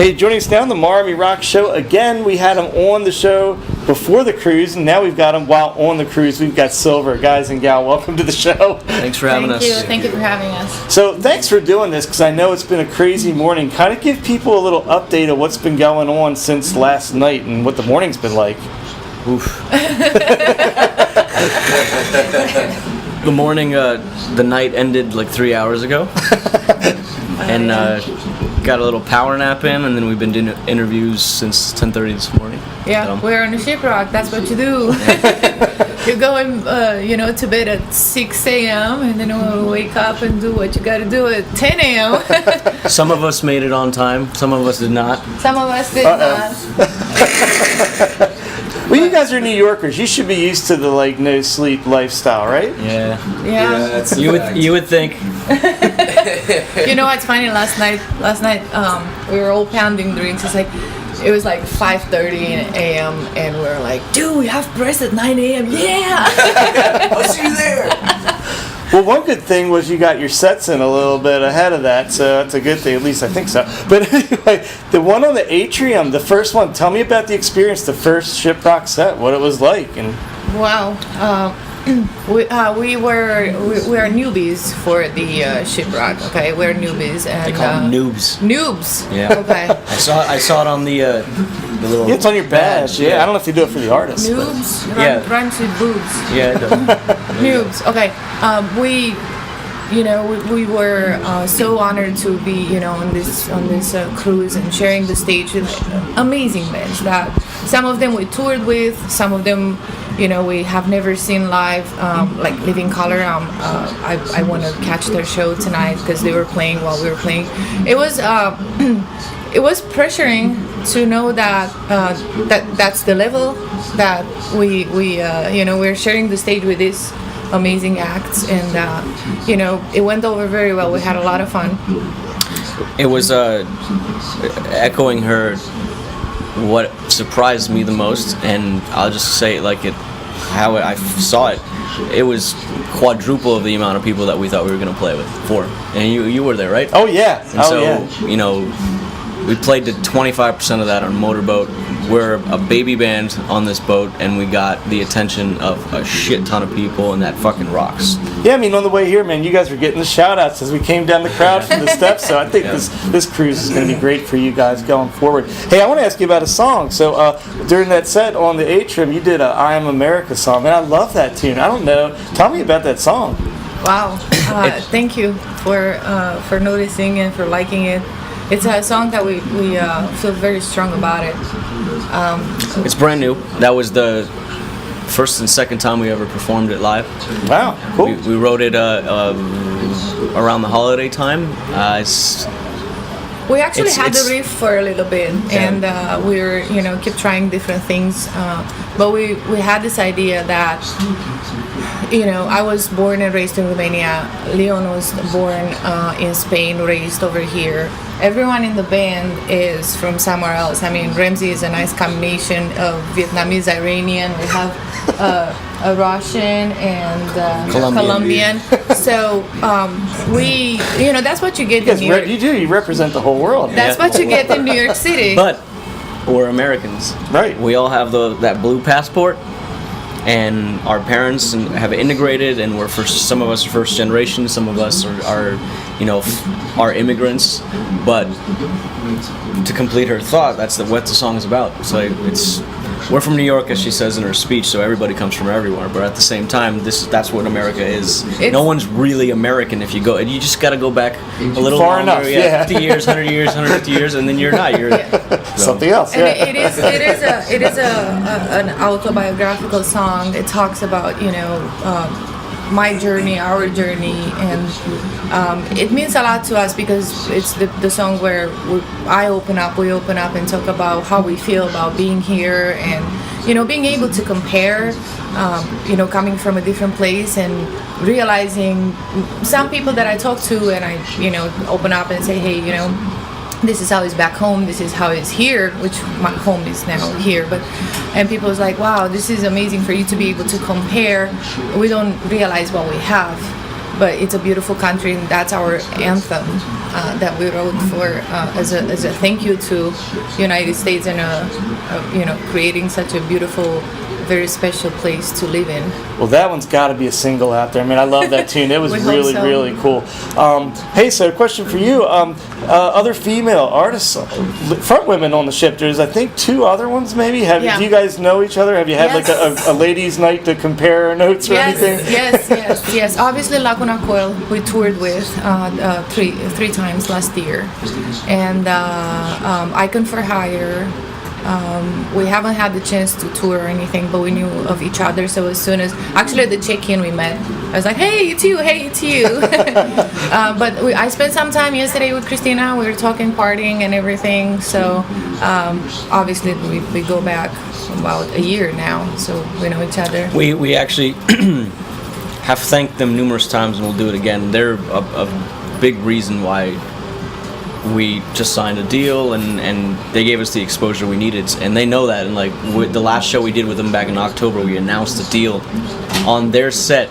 Hey, joining us now on the Marr Rock Show. Again, we had him on the show before the cruise, and now we've got him while on the cruise. We've got Cilver. Guys and gal, welcome to the show. Thanks for having us. Thank you for having us. So thanks for doing this, because I know it's been a crazy morning. Kind of give people a little update of what's been going on since last night and what the morning's been like. Oof. The morning, the night ended like 3 hours ago. And got a little power nap in, and then we've been doing interviews since 10:30 this morning. Yeah, so. We're on a Shiprocked. That's what you do. You go in, to bed at 6 a.m. and then we'll wake up and do what you got to do at 10 a.m. Some of us made it on time. Some of us did not. Some of us did not. Well, you guys are New Yorkers. You should be used to the no sleep lifestyle, right? Yeah. Yeah. You would think. You know what's funny? Last night, we were all pounding drinks. It was like 5:30 a.m. and we were like, dude, we have press at 9 a.m. Yeah. I'll see you there. Well, one good thing was you got your sets in a little bit ahead of that, so that's a good thing. At least I think so. But anyway, the one on the atrium, the first one. Tell me about the experience, the first Shiprocked set, what it was like, and. Wow. We are newbies for the Shiprocked. Okay, we're newbies and They call them noobs. Noobs. Yeah. Okay. I saw it on the little. Yeah, it's on your badge. Yeah, I don't know if they do it for the artists. Noobs. Yeah. Runs with boobs. Yeah. It does. Noobs. Okay. We were so honored to be on this cruise and sharing the stage with amazing bands that some of them we toured with, some of them we have never seen live, like Living Color. I want to catch their show tonight because they were playing while we were playing. It was it was pressuring to know that that's the level that we're sharing the stage with this amazing acts, and it went over very well. We had a lot of fun. It was echoing her. What surprised me the most, and I'll just say it how I saw it. It was quadruple of the amount of people that we thought we were going to play with. And you were there, right? Oh yeah. And we played to 25% of that on Motorboat. We're a baby band on this boat, and we got the attention of a shit ton of people, and that fucking rocks. Yeah, on the way here, man, you guys were getting the shout-outs as we came down the crowd from the steps, so I think this cruise is going to be great for you guys going forward. Hey, I want to ask you about a song. So during that set on the atrium, you did a I Am America song, and I love that tune. I don't know. Tell me about that song. Wow. Thank you for noticing and for liking it. It's a song that we feel very strong about it. It's brand new. That was the first and second time we ever performed it live. Wow, cool. We wrote it around the holiday time. We actually had the riff for a little bit, and we were kept trying different things. But we had this idea that I was born and raised in Romania. Leon was born in Spain, raised over here. Everyone in the band is from somewhere else. Ramsey is a nice combination of Vietnamese, Iranian. We have a Russian and Colombian. So that's what you get in New York. You represent the whole world. That's what you get in New York City. But we're Americans. Right. We all have that blue passport. And our parents have integrated, and some of us are first generation, some of us are immigrants. But to complete her thought, that's what the song is about. We're from New York, as she says in her speech, so everybody comes from everywhere. But at the same time, that's what America is. No one's really American if you go. You just got to go back a little far longer, enough. Yeah, 50 years, 100 years, 150 years, and then you're not. You're something else. And it is an autobiographical song. It talks about my journey, our journey, and it means a lot to us because it's the song where we open up and talk about how we feel about being here, and being able to compare, coming from a different place and realizing some people that I talk to, and I open up and say, hey, this is how it's back home, this is how it's here, which my home is now here, and people was like, wow, this is amazing for you to be able to compare. We don't realize what we have, but it's a beautiful country, and that's our anthem that we wrote for as a thank you to United States and creating such a beautiful, very special place to live in. Well, that one's got to be a single out there. I mean, I love that tune. It was We hope really, so. really cool. Hey, so a question for you. Other female artists, front women on the ship. There's, I think, 2 other ones maybe. Yeah. Do you guys know each other? Have you had Yes. like a ladies' night to compare notes or anything? Yes. Obviously, Laguna Coil we toured with three times last year, and Icon for Hire. We haven't had the chance to tour or anything, but we knew of each other. So as soon as actually at the check-in we met, I was like, "Hey, it's you! Hey, it's you!" But I spent some time yesterday with Christina. We were talking, partying, and everything. So obviously we go back about a year now, so we know each other. We actually have thanked them numerous times, and we'll do it again. They're a big reason why we just signed a deal, and they gave us the exposure we needed, and they know that. And like with the last show we did with them back in October, we announced the deal on their set,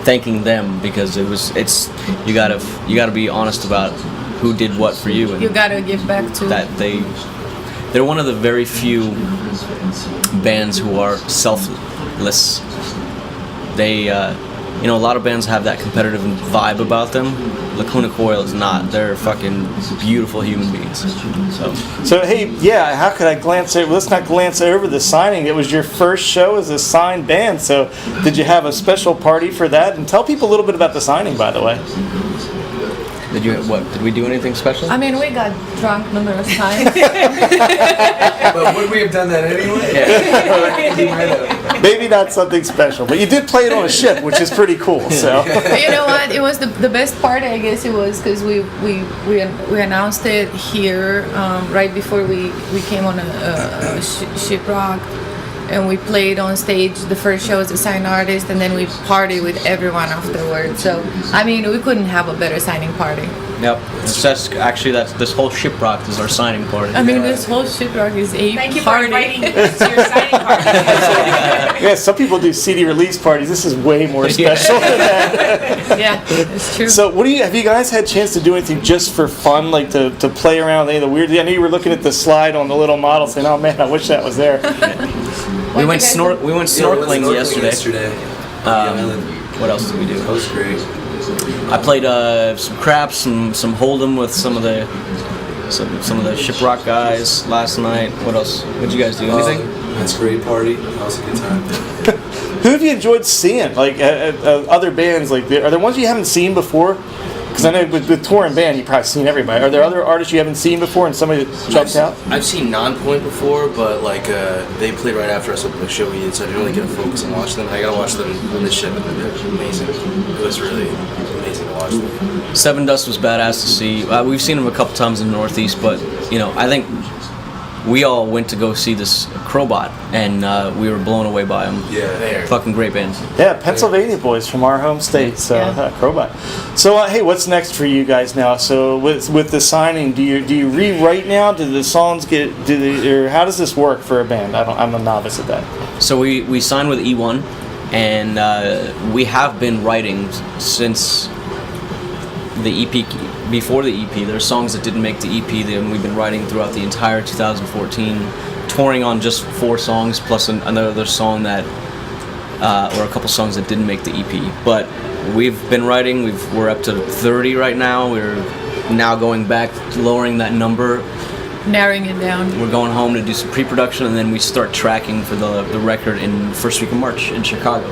thanking them, because you gotta be honest about who did what for you, and You gotta give back to that they're one of the very few bands who are selfless. They a lot of bands have that competitive vibe about them. Laguna Coil is not. They're fucking beautiful human beings. So hey, yeah, how could I glance over? Let's not glance over the signing. It was your first show as a signed band. So did you have a special party for that? And tell people a little bit about the signing, by the way. Did we do anything special? I mean, we got drunk numerous times. But would we have done that anyway? Maybe not something special, but you did play it on a ship, which is pretty cool. So But you know what? It was the best part, I guess it was, because we announced it here right before we came on a Shiprocked, and we played on stage the first show as a signed artist, and then we partied with everyone afterwards. So I mean, we couldn't have a better signing party. Yep. That's this whole Shiprocked is our signing party. I mean, this whole Shiprocked is a Thank you for party. inviting us to your signing party. yeah, some people do CD release parties. This is way more special than that. Yeah, it's true. So have you guys had a chance to do anything just for fun, like to play around with any of the weird? I know you were looking at the slide on the little model, saying, "Oh man, I wish that was there." We went snorkeling yesterday. Island. What else did we do? That was great. I played some craps, some hold'em with some of the Shiprock guys last night. What else? What'd you guys do? Anything? That's a great party. That was a good time. Who have you enjoyed seeing? Like other bands? Like are there ones you haven't seen before? Because I know with touring band, you've probably seen everybody. Are there other artists you haven't seen before and somebody that jumped out? I've seen Non-Point before, but like they played right after us at the show we did, so I didn't really get a focus and watch them. I gotta watch them on this ship, and they're amazing. It was really amazing to watch them. Seven Dust was badass to see. We've seen them a couple times in the Northeast, but I think we all went to go see this Crowbot, and we were blown away by them. Yeah. There. Fucking great bands. Yeah, Pennsylvania boys from our home state. So Yeah. Crowbot. So hey, what's next for you guys now? So with the signing, do you rewrite now? Do the songs or how does this work for a band? I'm a novice at that. So we signed with E1, and we have been writing since the EP. Before the EP, there's songs that didn't make the EP, and we've been writing throughout the entire 2014, touring on just 4 songs plus another song that, or a couple songs that didn't make the EP. But we've been writing. We're up to 30 right now. We're now going back, lowering that number. Narrowing it down. We're going home to do some pre-production, and then we start tracking for the record in first week of March in Chicago.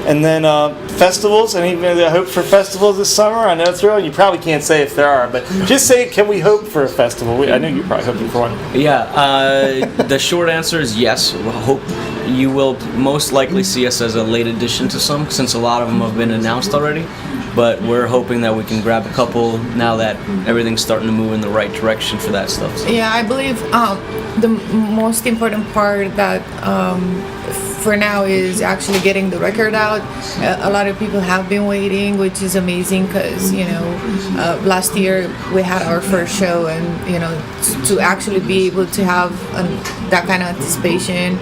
And then festivals. Any hope for festivals this summer? I know it's early. You probably can't say if there are, but just say, can we hope for a festival? I know you're probably hoping for one. Yeah, the short answer is yes. Hope you will most likely see us as a late addition to some, since a lot of them have been announced already. But we're hoping that we can grab a couple now that everything's starting to move in the right direction for that stuff. So. Yeah, I believe the most important part that for now is actually getting the record out. A lot of people have been waiting, which is amazing because last year we had our first show, and to actually be able to have that kind of anticipation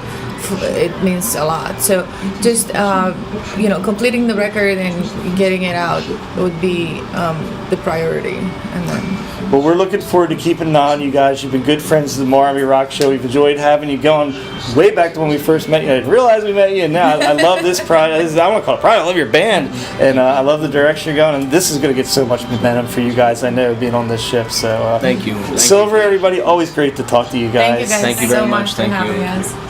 it means a lot. So just completing the record and getting it out would be the priority, and then. Well, we're looking forward to keeping an eye on you guys. You've been good friends of the Marr Army Rock Show. We've enjoyed having you going way back to when we first met you. I didn't realize we met you, and now I love this project. I want to call it project. I love your band, and I love the direction you're going. And this is going to get so much momentum for you guys, I know, being on this ship. So Thank you. Cilver, everybody, always great to talk to you guys. Thank you guys Thank you so very much much. for Thank having you. us.